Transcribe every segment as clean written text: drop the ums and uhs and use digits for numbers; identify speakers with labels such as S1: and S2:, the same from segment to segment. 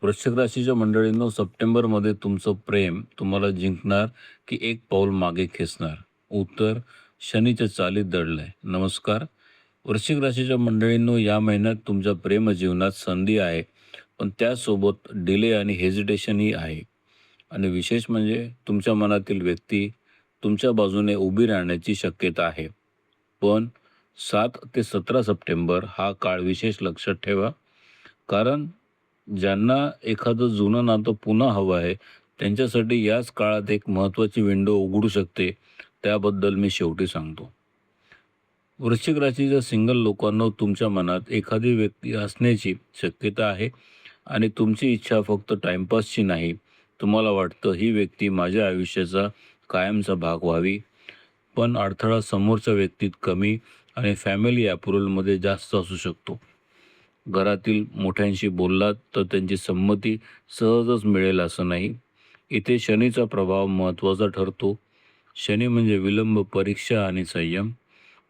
S1: वृश्चिक राशीच्या मंडळींनो, सप्टेंबरमध्ये तुमचं प्रेम तुम्हाला जिंकणार की एक पाऊल मागे खेचणार? उत्तर शनीच्या चालीत दडलंय. नमस्कार. वृश्चिक राशीच्या मंडळींनो, या महिन्यात तुमच्या प्रेमजीवनात संधी आहे, पण त्यासोबत डिले आणि हेजिटेशनही आहे. आणि विशेष म्हणजे तुमच्या मनातील व्यक्ती तुमच्या बाजूने उभी राहण्याची शक्यता आहे. पण 7 ते 17 सप्टेंबर हा काळ विशेष लक्षात ठेवा. कारण ज्यांना एखादं जुनं नातं पुन्हा हवं आहे, त्यांच्यासाठी याच काळात एक महत्त्वाची विंडो उघडू शकते. त्याबद्दल मी शेवटी सांगतो. वृश्चिक राशीच्या सिंगल लोकांना तुमच्या मनात एखादी व्यक्ती असण्याची शक्यता आहे आणि तुमची इच्छा फक्त टाईमपासची नाही. तुम्हाला वाटतं ही व्यक्ती माझ्या आयुष्याचा कायमचा भाग व्हावी. पण अडथळा समोरच्या व्यक्तीत कमी आणि फॅमिली अप्रूव्हलमध्ये जास्त असू शकतो. घरातील मोठ्यांशी बोललात तर त्यांची संमती सहजच मिळेल असं नाही. इथे शनीचा प्रभाव महत्त्वाचा ठरतो. शनी म्हणजे विलंब, परीक्षा आणि संयम.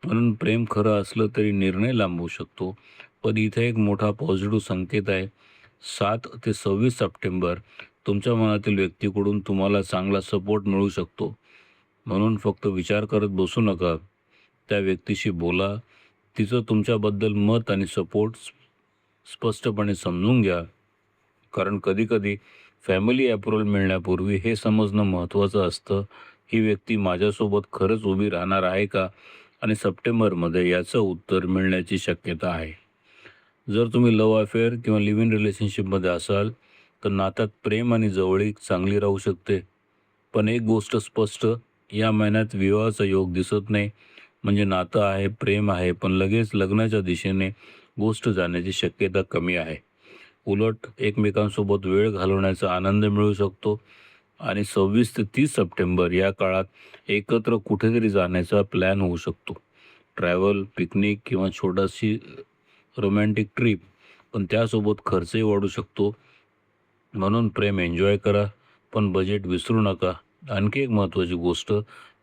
S1: म्हणून प्रेम खरं असलं तरी निर्णय लांबवू शकतो. पण इथे एक मोठा पॉझिटिव्ह संकेत आहे. 7 ते 26 सप्टेंबर तुमच्या मनातील व्यक्तीकडून तुम्हाला चांगला सपोर्ट मिळू शकतो. म्हणून फक्त विचार करत बसू नका. त्या व्यक्तीशी बोला. तिचं तुमच्याबद्दल मत आणि सपोर्ट स्पष्टपणे समजून घ्या. कारण कधीकधी फॅमिली अप्रूव्हल मिळण्यापूर्वी हे समजणं महत्त्वाचं असतं, ही व्यक्ती माझ्यासोबत खरंच उभी राहणार आहे का? आणि सप्टेंबरमध्ये याचं उत्तर मिळण्याची शक्यता आहे. जर तुम्ही लव्ह अफेअर किंवा लिव्ह इन रिलेशनशिपमध्ये असाल, तर नात्यात प्रेम आणि जवळीक चांगली राहू शकते. पण एक गोष्ट स्पष्ट, या महिन्यात विवाहाचा योग दिसत नाही. म्हणजे नातं आहे, प्रेम आहे, पण लगेच लग्नाच्या दिशेने गोष्ट जाण्याची शक्यता कमी आहे. उलट एकमेकांसोबत वेळ घालवण्याचा आनंद मिळू शकतो. आणि 26 ते 30 सप्टेंबर या काळात एकत्र कुठेतरी जाण्याचा प्लॅन होऊ शकतो. ट्रॅव्हल, पिकनिक किंवा छोटीशी रोमॅन्टिक ट्रिप. पण त्यासोबत खर्चही वाढू शकतो. म्हणून प्रेम एन्जॉय करा, पण बजेट विसरू नका. आणखी एक महत्त्वाची गोष्ट,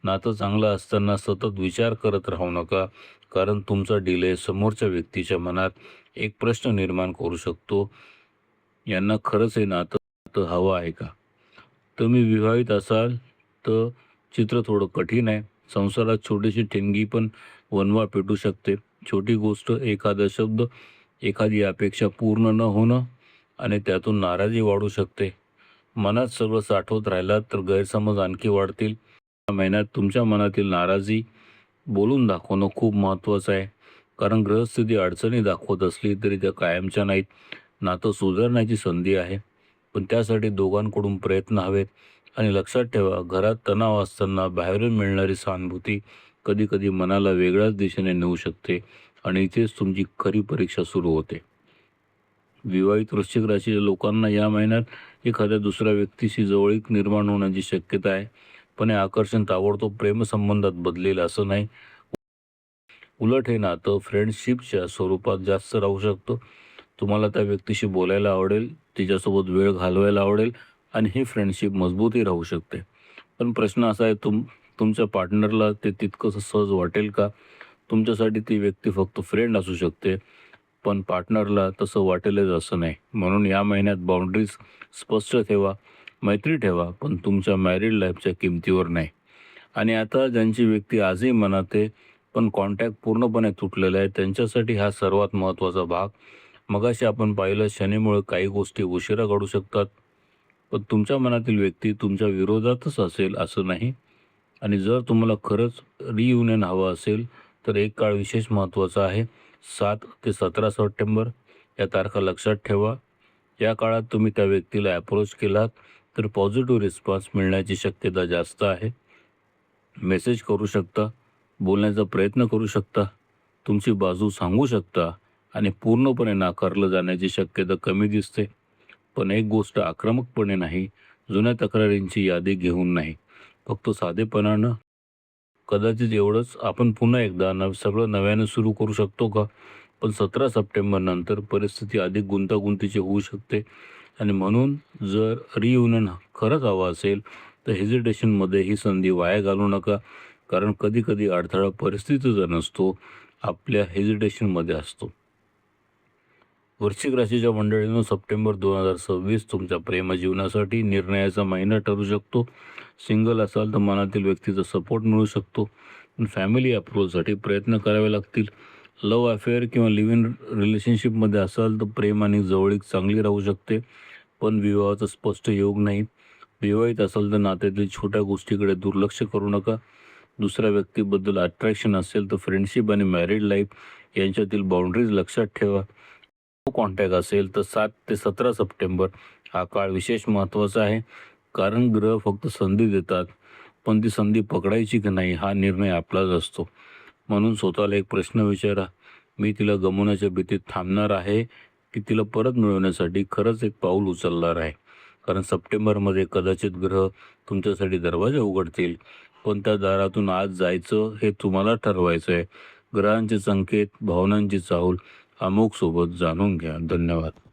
S1: नातं चांगलं असताना सतत विचार करत राहू नका. कारण तुमचा डिले समोरच्या व्यक्तीच्या मनात एक प्रश्न निर्माण करू शकतो. यांना खरंच हे नातं हवं आहे का? तुम्ही विवाहित असाल तर चित्र थोडं कठीण आहे. संसारात छोटीशी ठिणगी पण वणवा पेटू शकते. छोटी गोष्ट, एखादा शब्द, एखादी अपेक्षा पूर्ण न होणं आणि त्यातून नाराजी वाढू शकते. मनात सगळं साठवत राहिलात तर गैरसमज आणखी वाढतील. या महिन्यात तुमच्या मनातील नाराजी बोलून दाखवणं खूप महत्त्वाचं आहे. कारण ग्रहस्थिती अडचणी दाखवत असली तरी त्या कायमच्या नाहीत. नातं सुधारण्याची संधी आहे. पण त्यासाठी दोघांकडून प्रयत्न हवेत. आणि लक्षात ठेवा, घरात तणाव असताना बाहेरून मिळणारी सहानुभूती कधीकधी मनाला वेगळ्याच दिशेने नेऊ शकते आणि इथेच तुमची खरी परीक्षा सुरू होते. विवाहित वृश्चिक राशीच्या लोकांना या महिन्यात एखाद्या दुसऱ्या व्यक्तीशी जवळीक निर्माण होण्याची शक्यता आहे. पण हे आकर्षण ताबडतोब प्रेमसंबंधात बदलेल असं नाही. उलट हे नातं फ्रेंडशिपच्या स्वरूपात जास्त राहू शकतं. तुम्हाला त्या व्यक्तीशी बोलायला आवडेल, तिच्यासोबत वेळ घालवायला आवडेल आणि ही फ्रेंडशिप मजबूतही राहू शकते. पण प्रश्न असा आहे, तुमच्या पार्टनरला ते तितकंसं सहज वाटेल का? तुमच्यासाठी ती व्यक्ती फक्त फ्रेंड असू शकते, पण पार्टनरला तसं वाटेलच असं नाही. म्हणून या महिन्यात बाउंड्रीज स्पष्ट ठेवा. मैत्री ठेवा, पण तुमच्या मॅरिड लाईफच्या किमतीवर नाही. आणि आता ज्यांची व्यक्ती आजही मनात आहे, पण कॉन्टॅक्ट पूर्णपणे तुटलेला आहे, त्यांच्यासाठी हा सर्वात महत्त्वाचा भाग. मगाशी आपण पाहिलं, शनीमुळे काही गोष्टी उशिरा घडू शकतात. पण तुमच्या मनातील व्यक्ती तुमच्या विरोधातच असेल असं नाही. आणि जर तुम्हाला खरंच रियुनियन हवं असेल तर एक काळ विशेष महत्त्वाचा आहे. 7 ते 17 सप्टेंबर या तारखा लक्षात ठेवा. या काळात तुम्ही त्या व्यक्तीला अप्रोच केलात तर पॉझिटिव्ह रिस्पॉन्स मिळण्याची शक्यता जास्त आहे. मेसेज करू शकता, बोलण्याचा प्रयत्न करू शकता, तुमची बाजू सांगू शकता आणि पूर्णपणे नाकारलं जाण्याची शक्यता कमी दिसते. पण एक गोष्ट, आक्रमकपणे नाही, जुन्या तक्रारींची यादी घेऊन नाही, फक्त साधेपणानं. कदाचित एवढंच, आपण पुन्हा एकदा सगळं नव्यानं सुरू करू शकतो का? पण 17 सप्टेंबर नंतर परिस्थिती अधिक गुंतागुंतीची होऊ शकते. आणि म्हणून जर रियुनियन खरंच हवं असेल तर हेजिटेशनमध्ये ही संधी वाया घालवू नका. कारण कधीकधी अडथळा परिस्थितीचा नसतो, आपल्या हेजिटेशनमध्ये असतो. वृश्चिक राशीच्या मंडळींनो, सप्टेंबर 2026 तुमच्या प्रेमजीवनासाठी निर्णयाचा महिना ठरू शकतो. सिंगल असाल तर मनातील व्यक्तीचा सपोर्ट मिळू शकतो. फॅमिली अप्रूव्हलसाठी प्रयत्न करावे लागतील. लव्ह अफेअर किंवा लिव्ह इन रिलेशनशिपमध्ये असाल तर प्रेम आणि जवळीक चांगली राहू शकते, पण विवाहाचा स्पष्ट योग नाही. विवाहित असाल तर नात्यातील छोट्या गोष्टीकडे दुर्लक्ष करू नका. दुसऱ्या व्यक्तीबद्दल अट्रॅक्शन असेल तर फ्रेंडशिप आणि मॅरिड लाईफ यांच्यातील बाउंड्रीज लक्षात ठेवा. कॉन्टॅक्ट असेल तर 7 ते 17 सप्टेंबर हा काळ विशेष महत्त्वाचा आहे, कारण ग्रह फक्त संधी देतात, पण ती संधी पकडायची की नाही हा निर्णय आपलाच असतो. म्हणून स्वतःला एक प्रश्न विचारा, मी तिला गमावण्याच्या भीतीत थांबणार आहे की तिला परत मिळवण्यासाठी खरंच एक पाऊल उचलणार आहे. कारण सप्टेंबरमध्ये कदाचित ग्रह तुमच्यासाठी दरवाजा उघडतील, पण त्या दारातून आज जायचं हे तुम्हाला ठरवायचं आहे. ग्रहांचे संकेत, भावनांची चाहूल अमोघ सोबत जाणून घ्या. धन्यवाद.